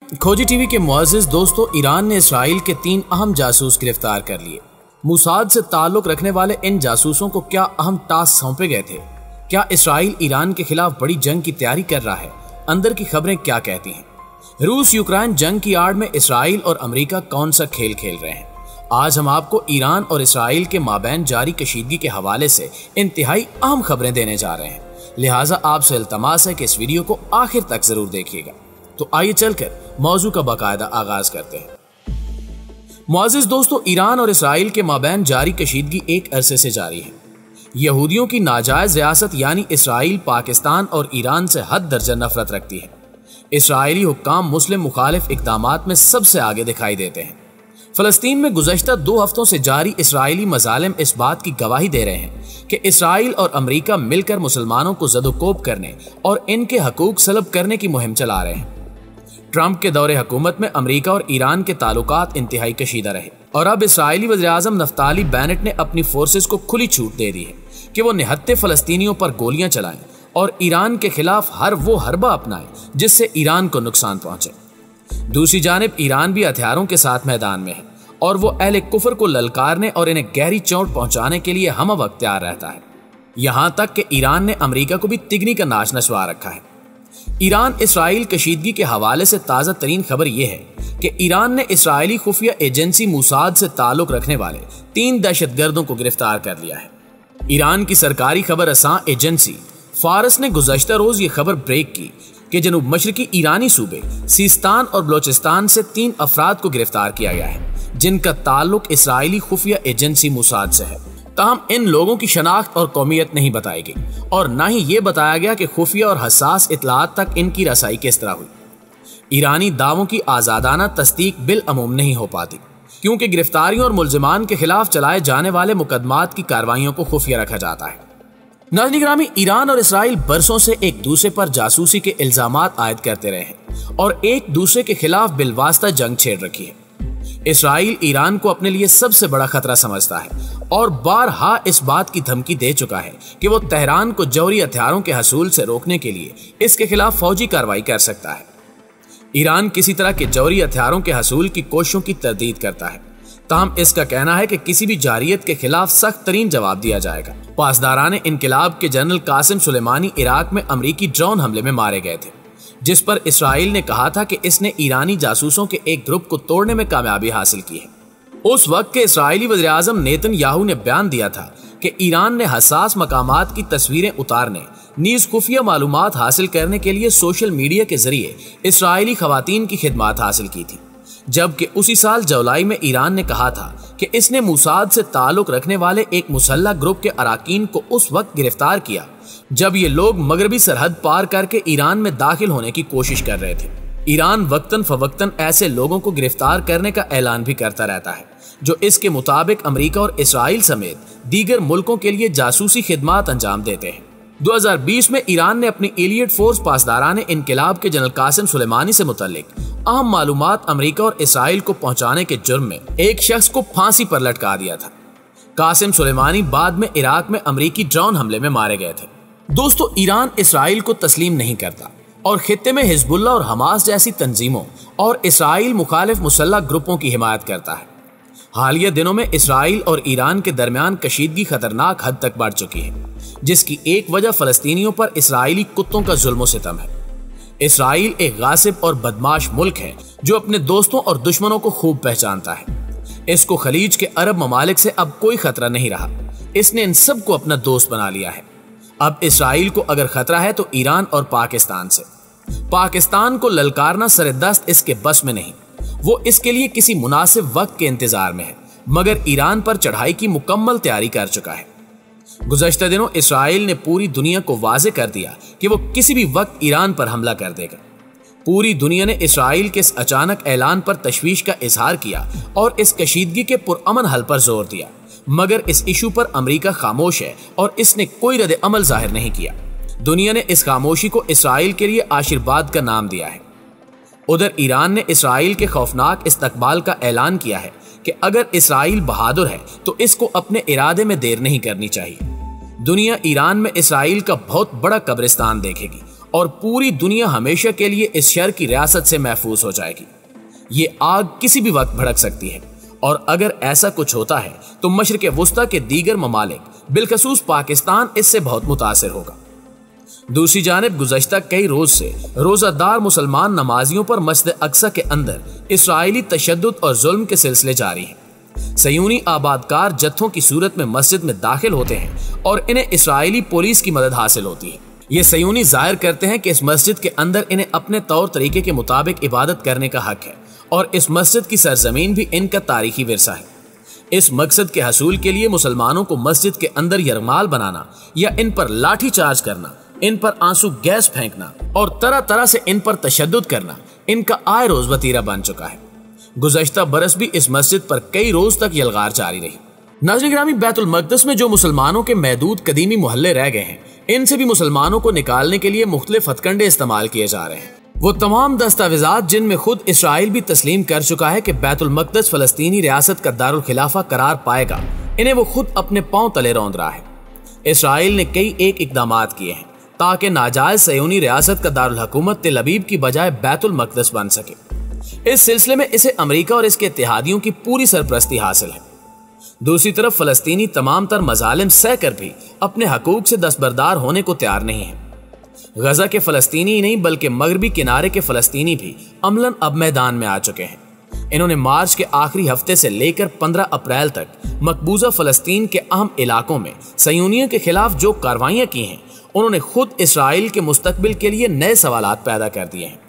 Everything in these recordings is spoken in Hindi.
खोजी टीवी के मुअज़्ज़िज़ दोस्तों, ईरान ने इसराइल के 3 अहम जासूस गिरफ्तार कर लिए। मोसाद से ताल्लुक रखने वाले इन जासूसों को क्या अहम टास्क सौंपे गए थे? क्या इसराइल ईरान के खिलाफ बड़ी जंग की तैयारी कर रहा है? अंदर की खबरें क्या कहती हैं? रूस यूक्रेन जंग की आड़ में इसराइल और अमेरिका कौन सा खेल खेल रहे हैं? आज हम आपको ईरान और इसराइल के माबैन जारी कशीदगी के हवाले से इंतहाई अहम खबरें देने जा रहे हैं। लिहाजा आपसे इल्तमास है कि इस वीडियो को आखिर तक जरूर देखिएगा। तो आइए चलकर मौजू का बाकायदा आगाज करते हैं। मुअज़्ज़िज़ दोस्तों, ईरान और इसराइल के माबैन जारी कशीदगी एक अरसे से जारी है। यहूदियों की नाजायज रियासत यानी इसराइल पाकिस्तान और ईरान से हद दर्जा नफरत रखती है। इसराइली हुक्काम मुस्लिम मुखालिफ इक़दामात में सबसे आगे दिखाई देते हैं। फलस्तीन में गुज़श्ता 2 हफ्तों से जारी इसराइली मज़ालिम इस बात की गवाही दे रहे हैं कि इसराइल और अमेरिका मिलकर मुसलमानों को ज़दोकोब करने और इनके हकूक सलब करने की मुहिम चला रहे हैं। ट्रंप के दौरे हुकूमत में अमेरिका और ईरान के ताल्लुकात इंतहाई कशीदा रहे और अब इसराइली वज़ीर-ए-आज़म नफ्ताली बेनेट ने अपनी फोर्सेस को खुली छूट दे दी है कि वो निहत्ते फलस्तीनियों पर गोलियां चलाएं और ईरान के खिलाफ हर वो हरबा अपनाएं जिससे ईरान को नुकसान पहुंचे। दूसरी जानिब ईरान भी हथियारों के साथ मैदान में है और वो अहले कुफर को ललकारने और इन्हें गहरी चोट पहुंचाने के लिए हम वक्त तैयार रहता है। यहां तक कि ईरान ने अमेरिका को भी तिगनी का नाच नचवा रखा है। ईरान इसराइल कशीदगी के हवाले से ताज़ा तरीन खबर यह है कि ईरान ने इसराइली खुफिया एजेंसी मोसाद से ताल्लुक रखने वाले 3 दहशतगर्दों को गिरफ्तार कर लिया है। ईरान की सरकारी खबर रसां एजेंसी फारस ने गुज़श्ता रोज ये खबर ब्रेक की कि जनूब मशरकी ईरानी सूबे सिस्तान और बलोचिस्तान से 3 अफराद को गिरफ्तार किया गया है जिनका ताल्लुक इसराइली खुफिया एजेंसी मोसाद से है। ताहम इन लोगों की शनाख्त और कौमियत नहीं बताई गई और न ही ये बताया गया कि खुफिया और हसास इतलात तक इनकी रसाई किस तरह हुई। ईरानी दावों की आज़ादाना तस्दीक बिलअमूम नहीं हो पाती क्योंकि गिरफ्तारियों और मुल्जिमान के खिलाफ चलाए जाने वाले मुकदमात की कार्रवाइयों को खुफिया रखा जाता है। नाज़रीन गिरामी, ईरान और इसराइल बरसों से एक दूसरे पर जासूसी के इल्जामात आयद करते रहे हैं और एक दूसरे के खिलाफ बिलवास्ता जंग छेड़ रखी है। इसराइल ईरान को अपने लिए सबसे बड़ा खतरा समझता है और बारहा इस बात की धमकी दे चुका है कि वो तेहरान को जौहरी हथियारों के हसूल से रोकने के लिए इसके खिलाफ फौजी कार्रवाई कर सकता है। ईरान किसी तरह के जौहरी हथियारों के हसूल की कोशिशों की तरदीद करता है, ताहम इसका कहना है कि किसी भी जारियत के खिलाफ सख्त तरीन जवाब दिया जाएगा। पासदारान इनकलाब के जनरल कासिम सुलेमानी इराक में अमरीकी ड्रोन हमले में मारे गए थे, जिस पर इसराइल ने कहा था कि इसने ईरानी जासूसों के एक ग्रुप को तोड़ने में कामयाबी हासिल की है। उस वक्त के इसराइली वज़ीर-ए-आज़म नेतन्याहू ने बयान दिया था कि ईरान ने हसास मकामात की तस्वीरें उतारने नीज खुफिया मालूमात हासिल करने के लिए सोशल मीडिया के जरिए इसराइली खवातीन की खिदमत हासिल की थी, जबकि उसी साल जुलाई में ईरान ने कहा था कि इसने मोसाद से ताल्लुक रखने वाले एक मुसल्लह ग्रुप के अराकीन को उस वक्त गिरफ्तार किया जब ये लोग मगरबी सरहद पार करके ईरान में दाखिल होने की कोशिश कर रहे थे। ईरान वक्तन फवक्तन ऐसे लोगों को गिरफ्तार करने का ऐलान भी करता रहता है जो इसके मुताबिक अमेरिका और इसराइल समेत दीगर मुल्कों के लिए जासूसी खिदमत अंजाम देते हैं। 2020 में ईरान ने अपनी एलियट फोर्स पासदारान इनकलाब के जनरल कासिम सुलेमानी से मुतल्लिक अहम मालूमात अमेरिका और इसराइल को पहुंचाने के जुर्म में एक शख्स को फांसी पर लटका दिया था। कासिम सुलेमानी बाद में इराक में अमेरिकी ड्रोन हमले में मारे गए थे। दोस्तों, ईरान इसराइल को तस्लीम नहीं करता और खित्ते में हिजबुल्ला और हमास जैसी तंजीमों और इसराइल मुखालिफ मुसल्लह ग्रुपों की हिमायत करता है। हालिया दिनों में इसराइल और ईरान के दरमियान कशीदगी खतरनाक हद तक बढ़ चुकी है, जिसकी एक वजह फलस्तीनियों पर इसराइली कुत्तों का जुल्म सितम है। इसराइल एक गासिब और बदमाश मुल्क है जो अपने दोस्तों और दुश्मनों को खूब पहचानता है। इसको खलीज के अरब ममालिक से अब कोई खतरा नहीं रहा, इसने इन सबको अपना दोस्त बना लिया है। अब इसराइल को अगर खतरा है तो ईरान और पाकिस्तान से। पाकिस्तान को ललकारना सरदस्त इसके बस में नहीं, वो इसके लिए किसी मुनासिब वक्त के इंतजार में है, मगर ईरान पर चढ़ाई की मुकम्मल तैयारी कर चुका है। गुज़श्ता दिनों इसराइल ने पूरी दुनिया को वाज़े कर दिया कि वो किसी भी वक्त ईरान पर हमला कर देगा। पूरी दुनिया ने इसराइल के इस अचानक ऐलान पर तशवीश का इजहार किया और इस कशीदगी के पुरअमन हल पर जोर दिया, मगर इस इशू पर अमेरिका खामोश है और इसने कोई रद्द अमल जाहिर नहीं किया। दुनिया ने इस खामोशी को इसराइल के लिए आशीर्वाद का नाम दिया है। उधर ईरान ने इसराइल के खौफनाक इस्तकबाल का ऐलान किया है कि अगर इसराइल बहादुर है तो इसको अपने इरादे में देर नहीं करनी चाहिए। दुनिया ईरान में इसराइल का बहुत बड़ा कब्रिस्तान देखेगी और पूरी दुनिया हमेशा के लिए इस शर की रियासत से महफूज हो जाएगी। ये आग किसी भी वक्त भड़क सकती है और अगर ऐसा कुछ होता है तो मशरिक़ वुस्ता के दीगर ममालिक बिलखसूस पाकिस्तान इससे बहुत मुतासिर होगा। दूसरी जानिब गुज़श्ता कई रोज से रोजादार मुसलमान नमाजियों पर मस्जिद अक्सा के अंदर इसराइली तशद्दुद और जुल्म के सिलसिले जारी हैं। सयूनी आबादकार जत्थों की सूरत में मस्जिद में दाखिल होते हैं और इन्हें इसराइली पुलिस की मदद हासिल होती है। ये सयूनी जाहिर करते हैं कि इस मस्जिद के अंदर इन्हें अपने तौर तरीके के मुताबिक इबादत करने का हक है और इस मस्जिद की सरजमीन भी इनका तारीखी विरसा है। इस मकसद के हसूल के लिए मुसलमानों को मस्जिद के अंदर यरमाल बनाना या इन पर लाठी चार्ज करना, इन पर आंसू गैस फेंकना और तरह तरह से इन पर तशद्दुद करना इनका आए रोज वतीरा बन चुका है। गुज़श्ता बरस भी इस मस्जिद पर कई रोज तक यलगार जारी रही। नाज़रीन गिरामी, बैतुल मक़दस में जो मुसलमानों के महदूद कदीमी मोहल्ले रह गए हैं, इनसे भी मुसलमानों को निकालने के लिए मुख्तलिफ हथकंडे इस्तेमाल किए जा रहे हैं। वो तमाम दस्तावेजात जिनमें खुद इसराइल भी तस्लीम कर चुका है कि बैतुल मक़दस फलस्तीनी रियासत का दारुल खिलाफा करार पाएगा, इन्हें वो खुद अपने पांव तले रौंद रहा है। इसराइल ने कई एक इकदामात किए हैं ताकि नाजायज सयूनी रियासत का दारुल हुकूमत तेल अवीव की बजाय बैतुल मक़दस बन सके। इस सिलसिले में इसे अमेरिका और इसके इत्तेहादियों की पूरी सरपरस्ती हासिल है। दूसरी तरफ फलस्तीनी तमाम तर मजालिम सह कर भी अपने हकूक से दस्तबरदार होने को तैयार नहीं है। गजा के फलस्तीनी ही नहीं बल्कि मगरबी किनारे के फलस्तीनी भी अमलन अब मैदान में आ चुके हैं। इन्होंने मार्च के आखिरी हफ्ते से लेकर 15 अप्रैल तक मकबूजा फलस्तीन के अहम इलाकों में सयूनियों के खिलाफ जो कार्रवाइयां की हैं, उन्होंने खुद इसराइल के मुस्तकबिल के लिए नए सवालात पैदा कर दिए हैं।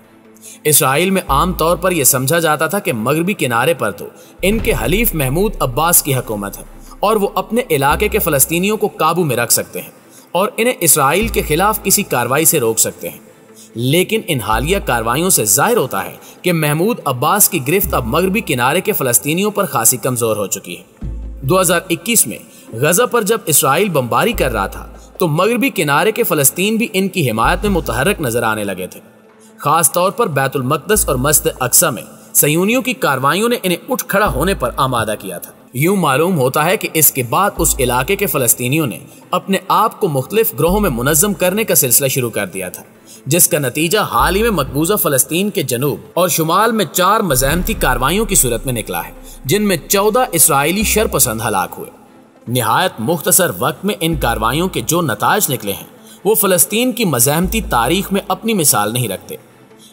इसराइल में आम तौर पर यह समझा जाता था कि मगरबी किनारे पर तो इनके हलीफ महमूद अब्बास की हुकूमत है और वो अपने इलाके के फलस्तीनियों को काबू में रख सकते हैं और इन्हें इसराइल के खिलाफ किसी कार्रवाई से रोक सकते हैं। लेकिन इन हालिया कार्रवाइयों से जाहिर होता है कि महमूद अब्बास की गिरफ्त अब मगरबी किनारे के फलस्तीनियों पर खासी कमजोर हो चुकी है। 2021 में गजा पर जब इसराइल बमबारी कर रहा था तो मगरबी किनारे के फलस्तीन भी इनकी हिमायत में मुतहर्रिक नजर आने लगे थे। खास तौर पर बैतुल मक़दस और मस्जिद अक्सा में सयूनियों की कार्रवाइयों ने इन्हें उठ खड़ा होने पर आमादा किया था। यूं मालूम होता है कि इसके बाद उस इलाके के फलस्तीनियों ने अपने आप को मुख्तलिफ ग्रोहों में मुनज़्ज़म करने का सिलसिला शुरू कर दिया था, जिसका नतीजा हाल ही में मकबूजा फलस्तीन के जनूब और शुमाल में 4 मज़ाहमती कार्रवाइयों की सूरत में निकला है, जिनमें 14 इसराइली शरपसंद हलाक हुए। निहायत मुख्तसर वक्त में इन कार्रवाइयों के जो नताज निकले हैं वो फलस्तीन की मज़ाहमती तारीख में अपनी मिसाल नहीं रखते।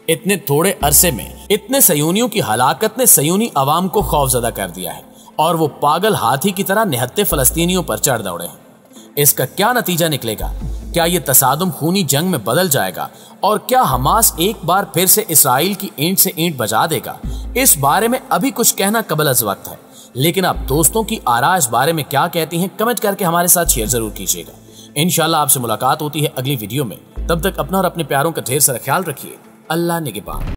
इतने थोड़े अरसे में इतने सयूनियों की हलाकत ने सयूनी अवाम को खौफजदा कर दिया है और वो पागल हाथी की तरह निहत्ते फलस्तीनियों पर चढ़ दौड़े हैं। इसका क्या नतीजा निकलेगा? क्या ये तसादुम खूनी जंग में बदल जाएगा और क्या हमास एक बार फिर से इसराइल की ईंट से ईंट बजा देगा? इस बारे में अभी कुछ कहना कबल अज़ वक्त है, लेकिन आप दोस्तों की आरा इस बारे में क्या कहती हैं कमेंट करके हमारे साथ शेयर जरूर कीजिएगा। इंशाल्लाह आपसे मुलाकात होती है अगली वीडियो में। तब तक अपना और अपने प्यारों का ढेर सारा ख्याल रखिए। अल्लाह निगहबान।